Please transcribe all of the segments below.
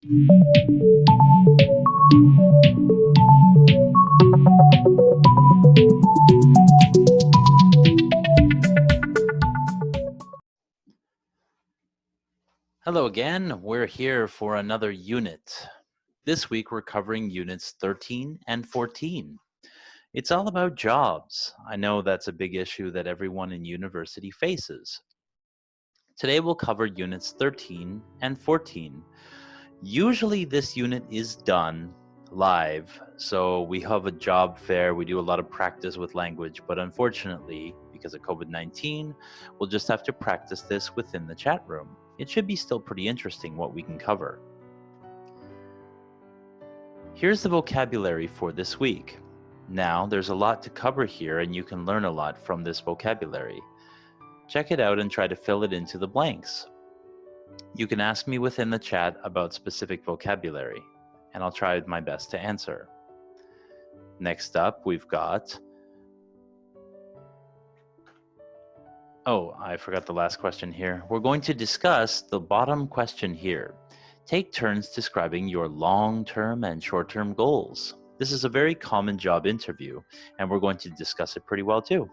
Hello again, we're here for another unit. This week we're covering units 13 and 14. It's all about jobs. I know that's a big issue that everyone in university faces. Today we'll cover units 13 and 14. Usually this unit is done live, so we have a job fair, we do a lot of practice with language, but unfortunately, because of COVID-19, we'll just have to practice this within the chat room. It should be still pretty interesting what we can cover. Here's the vocabulary for this week. Now, there's a lot to cover here and you can learn a lot from this vocabulary. Check it out and try to fill it into the blanks. You can ask me within the chat about specific vocabulary, and I'll try my best to answer. Next up, we've got... Oh, I forgot the last question here. We're going to discuss the bottom question here. Take turns describing your long-term and short-term goals. This is a very common job interview, and we're going to discuss it pretty well too.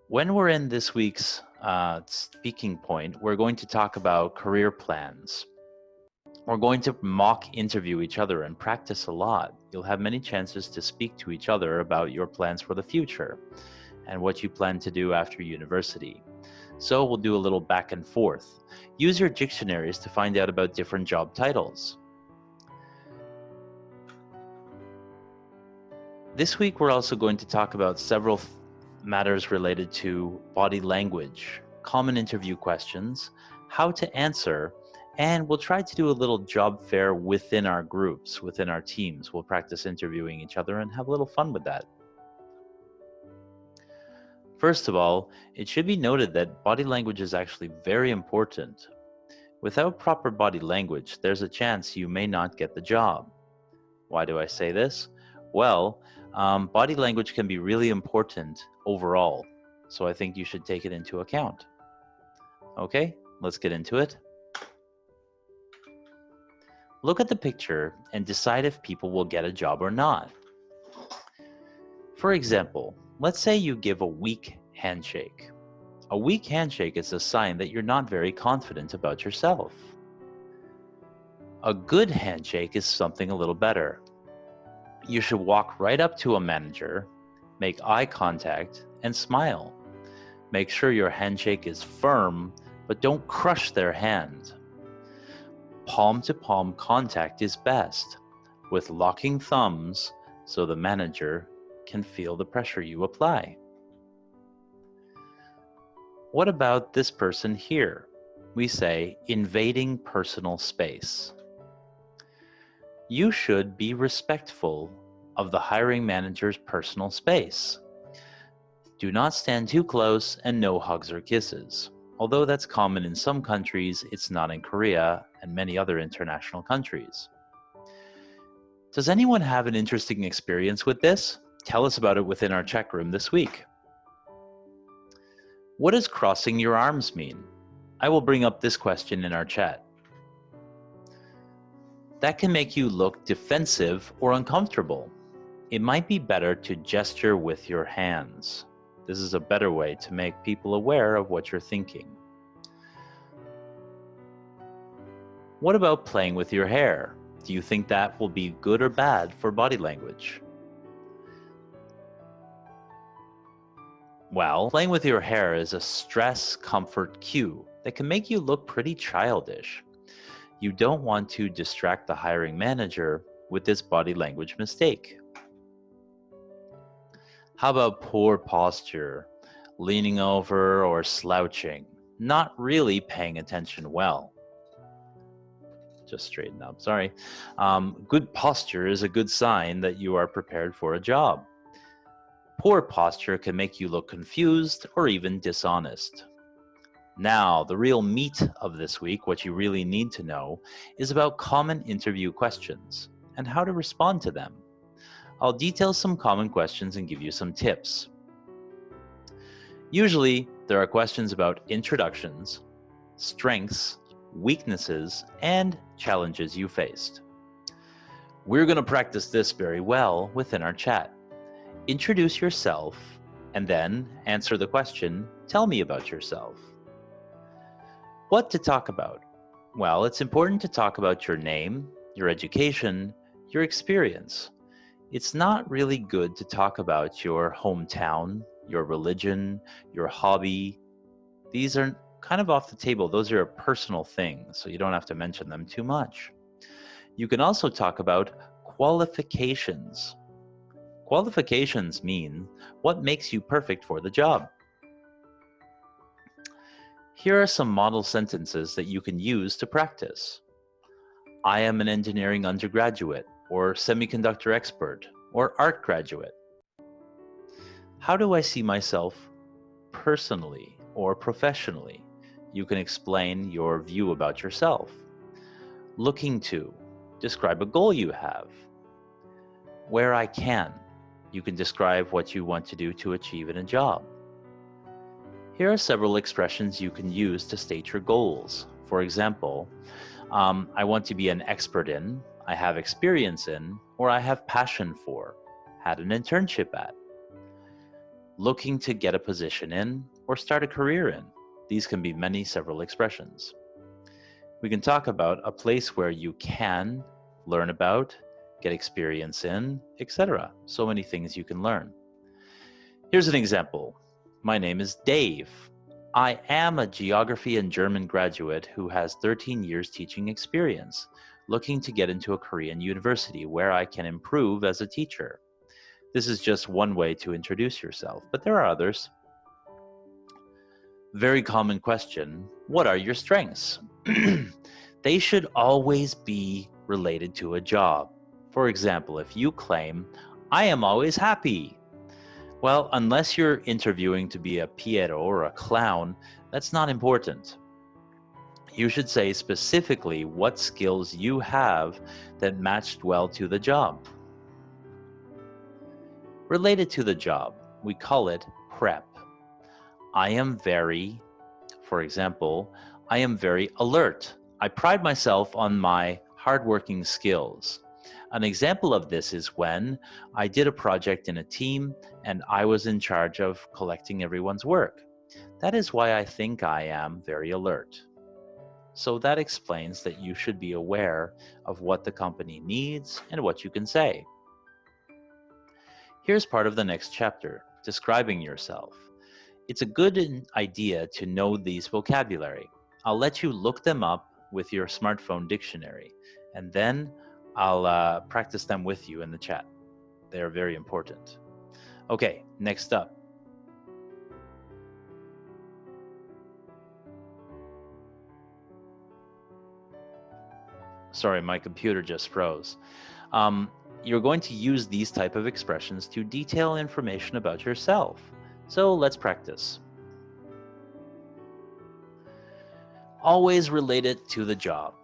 When we're in this week's speaking point, we're going to talk about career plans. We're going to mock interview each other and practice a lot. You'll have many chances to speak to each other about your plans for the future and what you plan to do after university. So we'll do a little back and forth. Use your dictionaries to find out about different job titles. This week we're also going to talk about several matters related to body language, common interview questions, how to answer, and we'll try to do a little job fair within our groups, within our teams. We'll practice interviewing each other and have a little fun with that. First of all, it should be noted that body language is actually very important. Without proper body language, there's a chance you may not get the job. Why do I say this? Well, body language can be really important overall, so I think you should take it into account. Okay, let's get into it. Look at the picture and decide if people will get a job or not. For example, let's say you give a weak handshake. A weak handshake is a sign that you're not very confident about yourself. A good handshake is something a little better. You should walk right up to a manager, make eye contact, and smile. Make sure your handshake is firm, but don't crush their hand. Palm-to-palm contact is best, with locking thumbs so the manager can feel the pressure you apply. What about this person here? We say invading personal space. You should be respectful of the hiring manager's personal space. Do not stand too close and no hugs or kisses. Although that's common in some countries, it's not in Korea and many other international countries. Does anyone have an interesting experience with this? Tell us about it within our check room this week. What does crossing your arms mean? I will bring up this question in our chat. That can make you look defensive or uncomfortable. It might be better to gesture with your hands. This is a better way to make people aware of what you're thinking. What about playing with your hair? Do you think that will be good or bad for body language? Well, playing with your hair is a stress comfort cue that can make you look pretty childish. You don't want to distract the hiring manager with this body language mistake. How about poor posture, leaning over or slouching, not really paying attention well? Just straighten up, sorry. Good posture is a good sign that you are prepared for a job. Poor posture can make you look confused or even dishonest. Now, the real meat of this week, what you really need to know, is about common interview questions and how to respond to them. I'll detail some common questions and give you some tips. Usually, there are questions about introductions, strengths, weaknesses, and challenges you faced. We're going to practice this very well within our chat. Introduce yourself and then answer the question, tell me about yourself. What to talk about? Well, it's important to talk about your name, your education, your experience. It's not really good to talk about your hometown, your religion, your hobby. These are kind of off the table. Those are personal things, so you don't have to mention them too much. You can also talk about qualifications. Qualifications mean what makes you perfect for the job. Here are some model sentences that you can use to practice. I am an engineering undergraduate, or semiconductor expert, or art graduate. How do I see myself personally or professionally? You can explain your view about yourself. Looking to, describe a goal you have. Where I can, you can describe what you want to do to achieve in a job. Here are several expressions you can use to state your goals. For example, I want to be an expert in, I have experience in, or I have passion for, had an internship at. Looking to get a position in or start a career in. These can be several expressions. We can talk about a place where you can learn about, get experience in, etc. So many things you can learn. Here's an example. My name is Dave. I am a geography and German graduate who has 13 years teaching experience, looking to get into a Korean university where I can improve as a teacher. This is just one way to introduce yourself, but there are others. Very common question, what are your strengths? They should always be related to a job. For example, if you claim, I am always happy. Well, unless you're interviewing to be a Piero or a clown, that's not important. You should say specifically what skills you have that matched well to the job. Related to the job, we call it prep. I am very, for example, I am very alert. I pride myself on my hardworking skills. An example of this is when I did a project in a team and I was in charge of collecting everyone's work. That is why I think I am very alert. So that explains that you should be aware of what the company needs and what you can say. Here's part of the next chapter, describing yourself. It's a good idea to know these vocabulary. I'll let you look them up with your smartphone dictionary, and then I'll practice them with you in the chat. They are very important. Okay, next up. Sorry, my computer just froze. You're going to use these type of expressions to detail information about yourself. So let's practice. Always relate it to the job.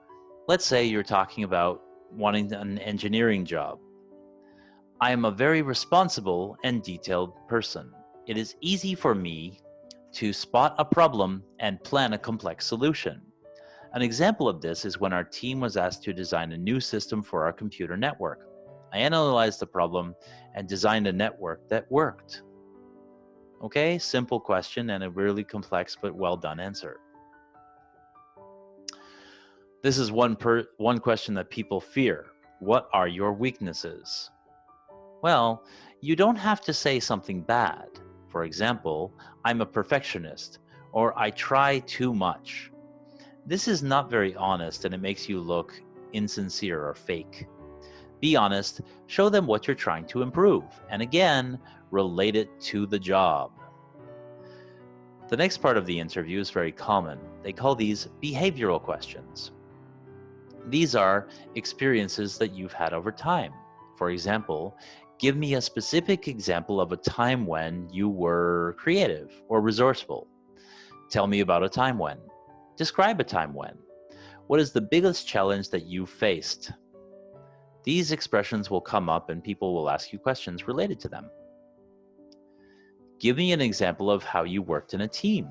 Let's say you're talking about wanting an engineering job. I am a very responsible and detailed person. It is easy for me to spot a problem and plan a complex solution. An example of this is when our team was asked to design a new system for our computer network. I analyzed the problem and designed a network that worked. Okay, simple question and a really complex but well done answer. This is one question that people fear. What are your weaknesses? Well, you don't have to say something bad. For example, I'm a perfectionist, or I try too much. This is not very honest and it makes you look insincere or fake. Be honest, show them what you're trying to improve, and again, relate it to the job. The next part of the interview is very common. They call these behavioral questions. These are experiences that you've had over time. For example, give me a specific example of a time when you were creative or resourceful. Tell me about a time when. Describe a time when. What is the biggest challenge that you faced? These expressions will come up and people will ask you questions related to them. Give me an example of how you worked in a team.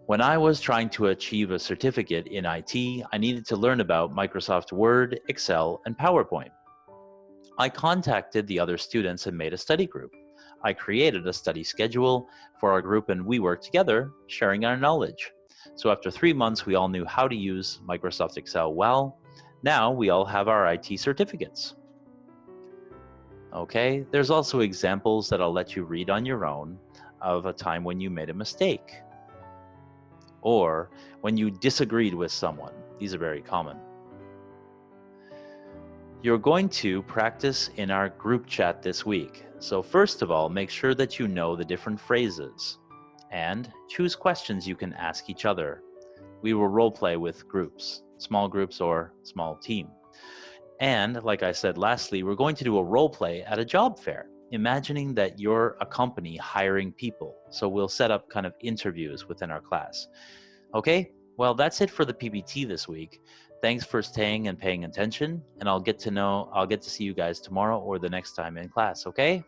When I was trying to achieve a certificate in IT, I needed to learn about Microsoft Word, Excel, and PowerPoint. I contacted the other students and made a study group. I created a study schedule for our group and we worked together, sharing our knowledge. So after 3 months, we all knew how to use Microsoft Excel well. Now we all have our IT certificates. Okay, there's also examples that I'll let you read on your own of a time when you made a mistake or when you disagreed with someone. These are very common. You're going to practice in our group chat this week. So first of all, make sure that you know the different phrases and choose questions you can ask each other. We will role play with groups, small groups or small team. And like I said, lastly, we're going to do a role play at a job fair, imagining that you're a company hiring people. So we'll set up kind of interviews within our class. Okay, well, that's it for the PPT this week. Thanks for staying and paying attention, and I'll get to see you guys tomorrow or the next time in class, okay?